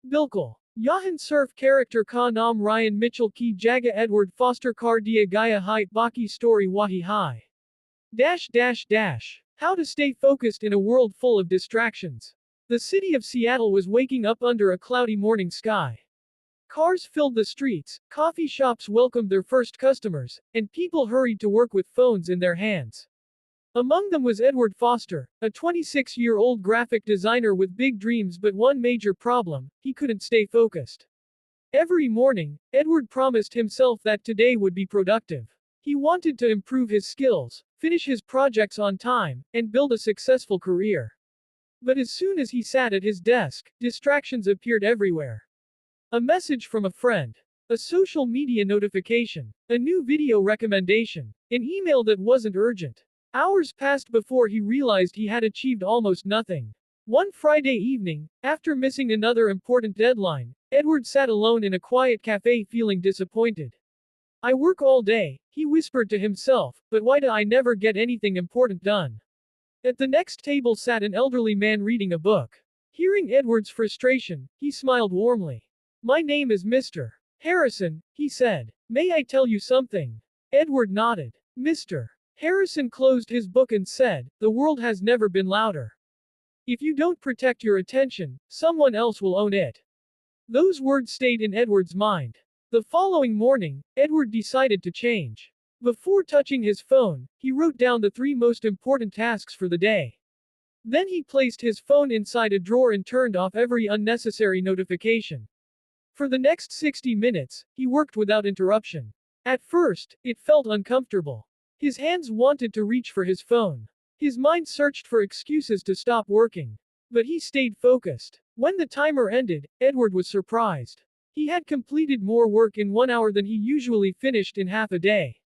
Bilkul. Yahan Surf character ka nam Ryan Mitchell ki jaga Edward Foster kar dia gaya hai baki story wahi hai. How to stay focused in a world full of distractions. The city of Seattle was waking up under a cloudy morning sky. Cars filled the streets, coffee shops welcomed their first customers, and people hurried to work with phones in their hands. Among them was Edward Foster, a 26-year-old graphic designer with big dreams but one major problem: he couldn't stay focused. Every morning, Edward promised himself that today would be productive. He wanted to improve his skills, finish his projects on time, and build a successful career. But as soon as he sat at his desk, distractions appeared everywhere. A message from a friend, a social media notification, a new video recommendation, an email that wasn't urgent. Hours passed before he realized he had achieved almost nothing. One Friday evening, after missing another important deadline, Edward sat alone in a quiet cafe feeling disappointed. "I work all day," he whispered to himself, "but why do I never get anything important done?" At the next table sat an elderly man reading a book. Hearing Edward's frustration, he smiled warmly. "My name is Mr. Harrison," he said. "May I tell you something?" Edward nodded. Mr. Harrison closed his book and said, "The world has never been louder. If you don't protect your attention, someone else will own it." Those words stayed in Edward's mind. The following morning, Edward decided to change. Before touching his phone, he wrote down the 3 most important tasks for the day. Then he placed his phone inside a drawer and turned off every unnecessary notification. For the next 60 minutes, he worked without interruption. At first, it felt uncomfortable. His hands wanted to reach for his phone. His mind searched for excuses to stop working. But he stayed focused. When the timer ended, Edward was surprised. He had completed more work in 1 hour than he usually finished in half a day.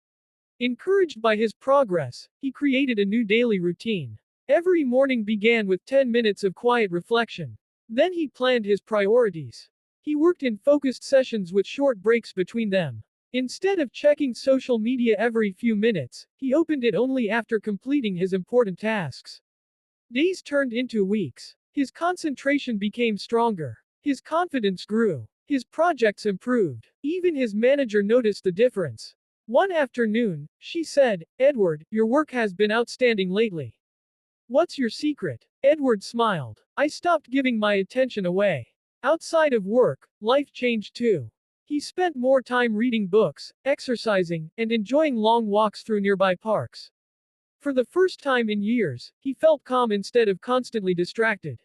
Encouraged by his progress, he created a new daily routine. Every morning began with 10 minutes of quiet reflection. Then he planned his priorities. He worked in focused sessions with short breaks between them. Instead of checking social media every few minutes, he opened it only after completing his important tasks. Days turned into weeks. His concentration became stronger. His confidence grew. His projects improved. Even his manager noticed the difference. One afternoon, she said, "Edward, your work has been outstanding lately. What's your secret?" Edward smiled. "I stopped giving my attention away." Outside of work, life changed too. He spent more time reading books, exercising, and enjoying long walks through nearby parks. For the first time in years, he felt calm instead of constantly distracted.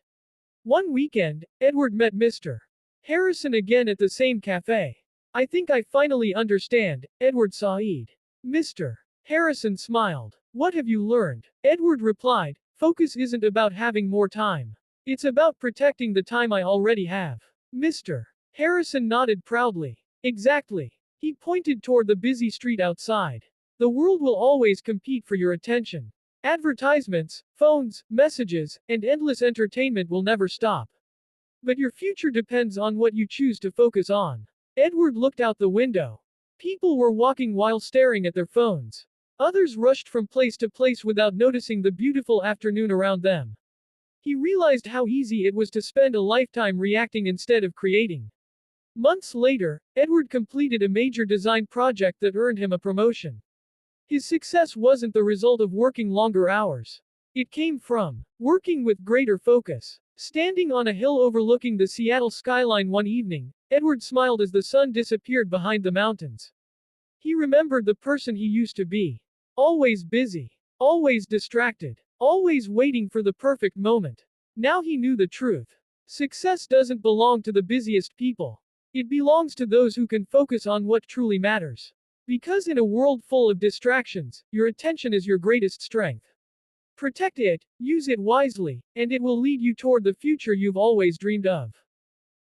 One weekend, Edward met Mr. Harrison again at the same cafe. "I think I finally understand," Edward sighed. Mr. Harrison smiled. "What have you learned?" Edward replied, "Focus isn't about having more time. It's about protecting the time I already have." Mr. Harrison nodded proudly. "Exactly." He pointed toward the busy street outside. "The world will always compete for your attention. Advertisements, phones, messages, and endless entertainment will never stop. But your future depends on what you choose to focus on." Edward looked out the window. People were walking while staring at their phones. Others rushed from place to place without noticing the beautiful afternoon around them. He realized how easy it was to spend a lifetime reacting instead of creating. Months later, Edward completed a major design project that earned him a promotion. His success wasn't the result of working longer hours. It came from working with greater focus. Standing on a hill overlooking the Seattle skyline one evening, Edward smiled as the sun disappeared behind the mountains. He remembered the person he used to be. Always busy. Always distracted. Always waiting for the perfect moment. Now he knew the truth. Success doesn't belong to the busiest people. It belongs to those who can focus on what truly matters. Because in a world full of distractions, your attention is your greatest strength. Protect it, use it wisely, and it will lead you toward the future you've always dreamed of.